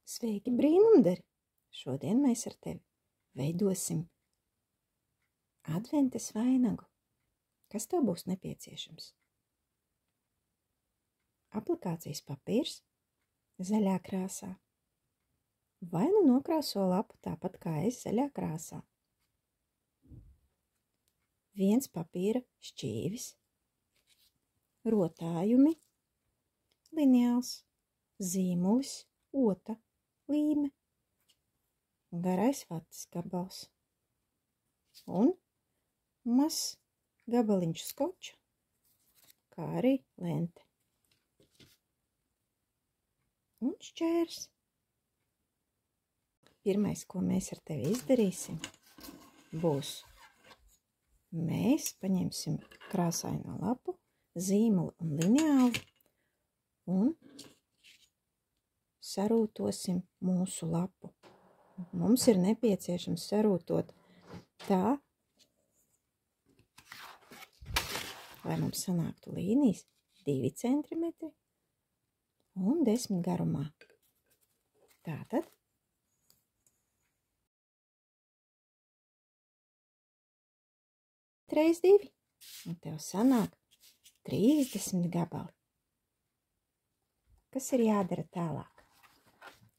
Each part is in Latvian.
Sveiki, brīnumdari! Šodien mēs ar tevi veidosim adventes vainagu. Kas tev būs nepieciešams? Aplikācijas papīrs zaļā krāsā. Vai nu nokrāso lapu tāpat kā es zaļā krāsā. Viens papīra šķīvis, rotājumi, lineāls, zīmulis, ota, līme, garais vatas gabals un mazs gabaliņš skoča, kā arī lente. Un šķērs. Pirmais, ko mēs ar tevi izdarīsim, būs mēs paņemsim krāsaino lapu, zīmuli un lineālu un sarūtosim mūsu lapu. Mums ir nepieciešams sarūtot tā, lai mums sanāktu līnijas 2 centimetri un 10 garumā. Tātad reiz 2, un tev sanāk 30 gabali. Kas ir jādara tālāk?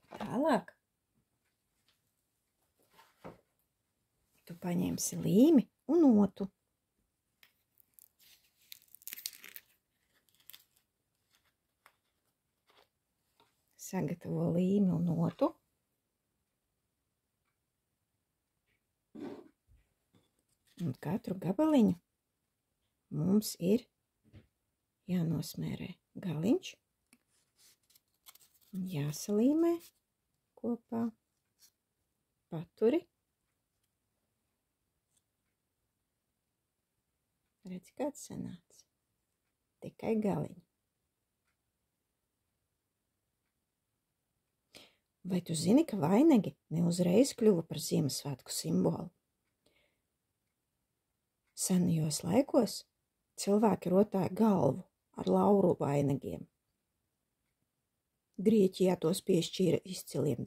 Tālāk tu paņemsi līmi un otu. Sagatavo līmi un otu. Un katru gabaliņu mums ir jānosmērē galiņš un jāsalīmē kopā paturi. Redzi, kāds sanāca? Tikai galiņi. Vai tu zini, ka vainagi ne uzreiz kļuva par Ziemassvētku simbolu? Senajos laikos cilvēki rotāja galvu ar lauru vainagiem. Grieķijā tos piešķīra izciliem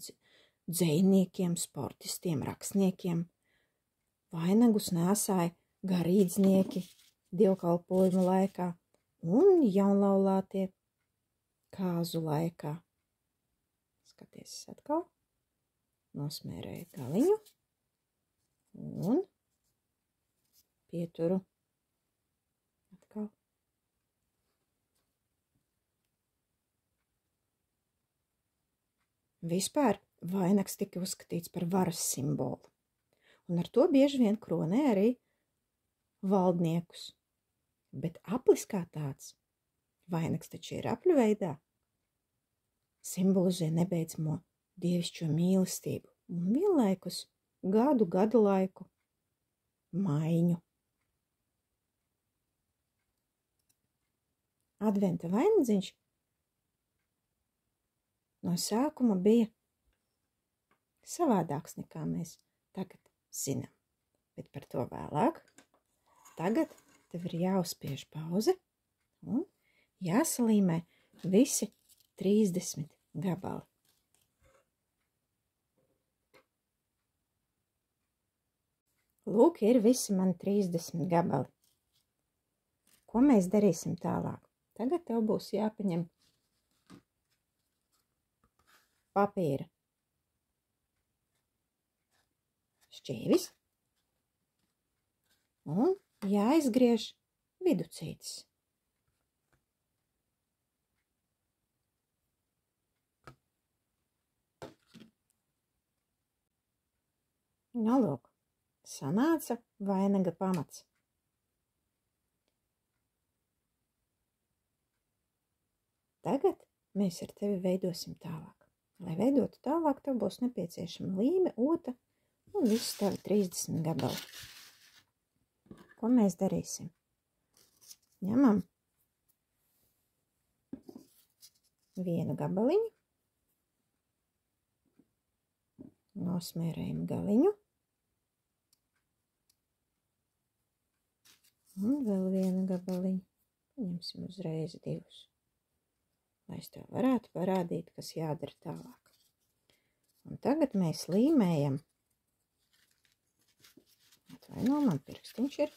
dzejniekiem, sportistiem, rakstniekiem. Vainagus nēsāja garīdznieki dievkalpojumu laikā un jaunlaulātie kāzu laikā. Skaties atkal, nosmērēju galiņu un pieturu atkal. Vispār vainags tika uzskatīts par varas simbolu, un ar to bieži vien kronē arī valdniekus. Bet aplis kā tāds, vainags taču ir apļu veidā, simbolizē nebeidzamo dievišķo mīlestību un vienlaikus gadu laiku maiņu. Adventa vainadziņš no sākuma bija savādāks nekā mēs tagad zinām, bet par to vēlāk. Tagad tev ir jāuzspiež pauze un jāsalīmē visi 30 gabali. Lūk, ir visi mani 30 gabali. Ko mēs darīsim tālāk? Tagad tev būs jāpaņem papīra šķīvis un jāizgriež viducītis. Nu, lūk, sanāca vainaga pamats. Tagad mēs ar tevi veidosim tālāk. Lai veidotu tālāk, tev būs nepieciešama līme, ota un viss tavi 30 gabali. Ko mēs darīsim? Ņemam vienu gabaliņu, nosmērējam galiņu un vēl vienu gabaliņu. Paņemsim uzreiz 2. lai es tev varētu parādīt, kas jādara tālāk. Un tagad mēs līmējam. Atvaino, man pirkstiņš ir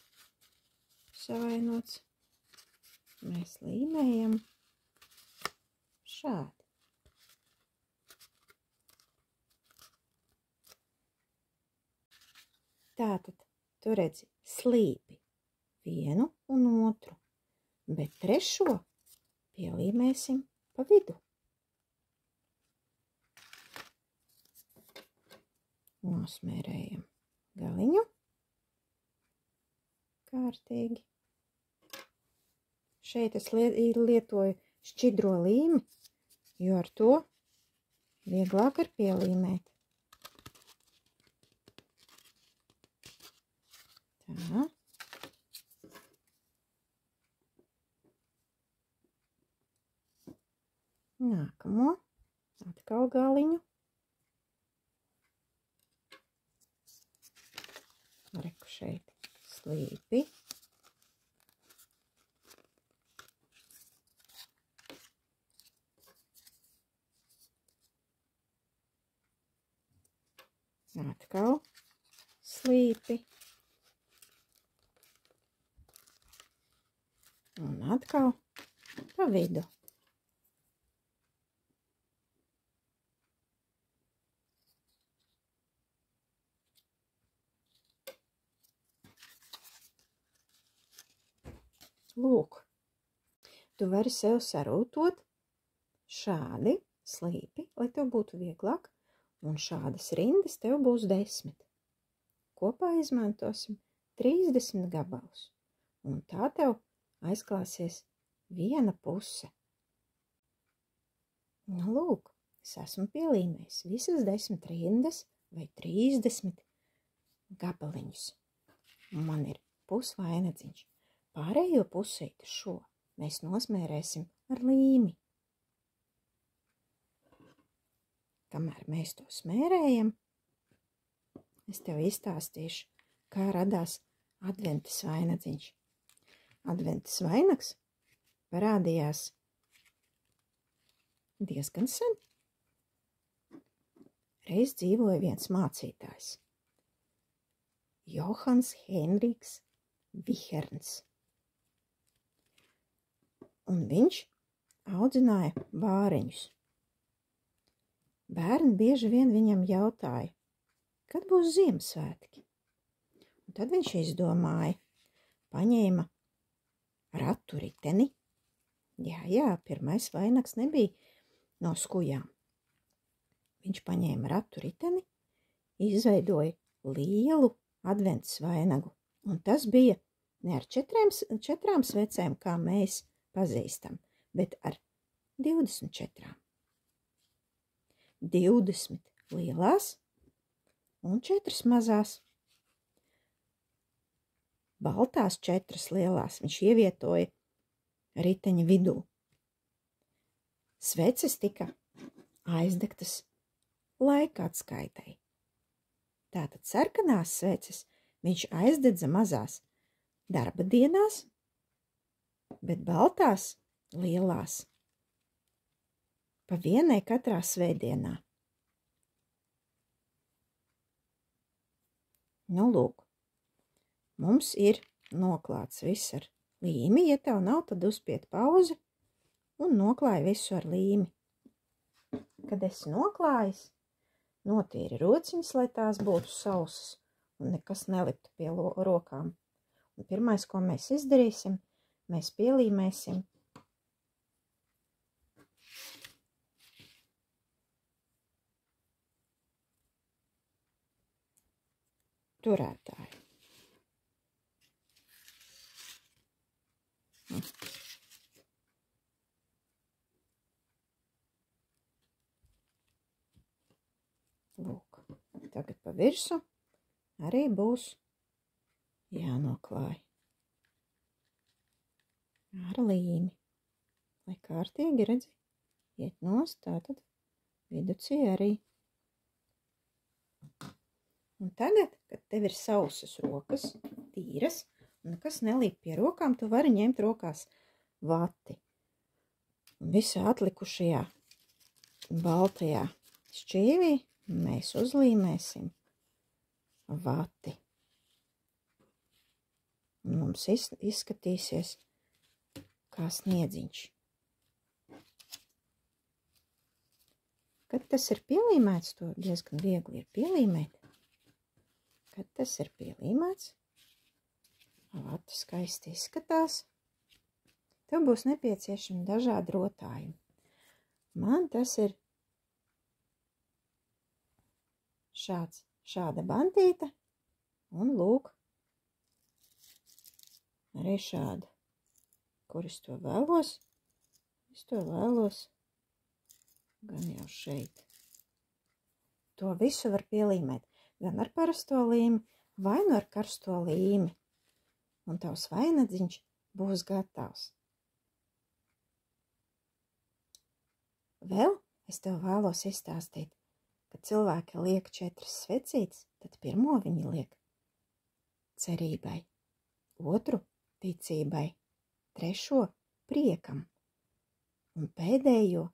savainots. Mēs līmējam šādi. Tātad, tu redzi, slīpi vienu un otru, bet trešo pielīmēsim pa vidu. Nosmērējam galiņu kārtīgi. Šeit es lietoju šķidro līmi, jo ar to vieglāk ir pielīmēt. Tā. Nākamo atkal galiņu. Reku šeit slīpi. Atkal slīpi. Un atkal pa vidu. Lūk, tu vari sev sarūtot šādi slīpi, lai tev būtu vieglāk, un šādas rindas tev būs 10. Kopā izmantosim 30 gabalus, un tā tev aizklāsies viena puse. Nu, lūk, es esmu pielīmējis visas 10 rindas vai 30 gabaliņus. Man ir pusvainadziņš. Pārējo pusīti šo mēs nosmērēsim ar līmi. Kamēr mēs to smērējam, es tev izstāstīšu, kā radās adventas vainadziņš. Adventas vainags parādījās diezgan sen. Reiz dzīvoja viens mācītājs, Johans Henriks Viherns. Un viņš audzināja bāriņus. Bērni bieži vien viņam jautāja, kad būs Ziemassvētki. Un tad viņš izdomāja, paņēma ratu riteni. Jā, pirmais vainags nebija no skujām. Viņš paņēma ratu riteni, izveidoja lielu adventas vainagu. Un tas bija ne ar 4 svecēm, kā mēs pazīstam, bet ar 24. 20 lielās un 4 mazās. Baltās 4 lielās viņš ievietoja riteņa vidū. Sveces tika aizdegtas laika atskaitai. Tātad sarkanās sveces viņš aizdedza mazās darba dienās, bet baltās lielās pa vienai katrā svētdienā. Nu, lūk, mums ir noklāts viss ar līmi. Ja tev nav, tad uzspied pauzi un noklāj visu ar līmi. Kad esi noklājis, notīri rociņas, lai tās būtu sausas un nekas neliptu pie rokām. Un pirmais, ko mēs izdarīsim, mēs pielīmēsim turētāju. Lūk, tagad pa virsu arī būs jānoklāj ar līmi, lai kārtīgi, redzi, iet nost, tātad viducī arī. Un tagad, kad tev ir sausas rokas, tīras, un nekas nelīp pie rokām, tu vari ņemt rokās vati. Un visā atlikušajā baltajā šķīvī mēs uzlīmēsim vati. Un mums izskatīsies kā sniedziņš. Kad tas ir pielīmēts, to diezgan viegli ir pielīmēt. Kad tas ir pielīmēts, vata skaisti izskatās, tev būs nepieciešami dažādi rotājumi. Man tas ir šāda bantīte un lūk, arī šāda. Kur es to vēlos? Es to vēlos gan jau šeit. To visu var pielīmēt gan ar parasto līmi, vai nu ar karsto līmi. Un tavs vainadziņš būs gatavs. Vēl es tev vēlos izstāstīt, kad cilvēki liek 4 svecītes, tad pirmo viņi liek cerībai, otru ticībai, trešo priekam un pēdējo,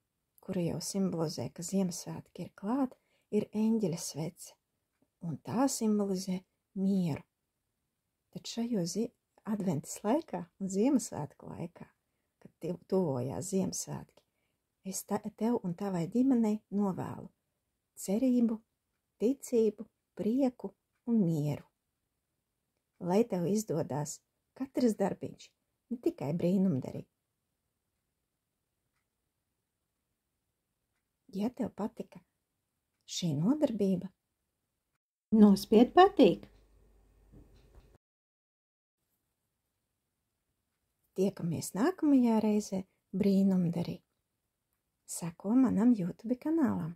kuru jau simbolizē, ka Ziemassvētki ir klāt, ir eņģeļa svece, un tā simbolizē mieru. Tad šajos adventas laikā un Ziemassvētku laikā, kad tuvojās Ziemassvētki, es tev un tavai ģimenei novēlu cerību, ticību, prieku un mieru. Lai tev izdodās katrs darbiņš, ne tikai brīnumdarīgi. Ja tev patika šī nodarbība, nospied patīk. Tiekamies nākamajā reizē brīnumdarī. Seko manam YouTube kanālam.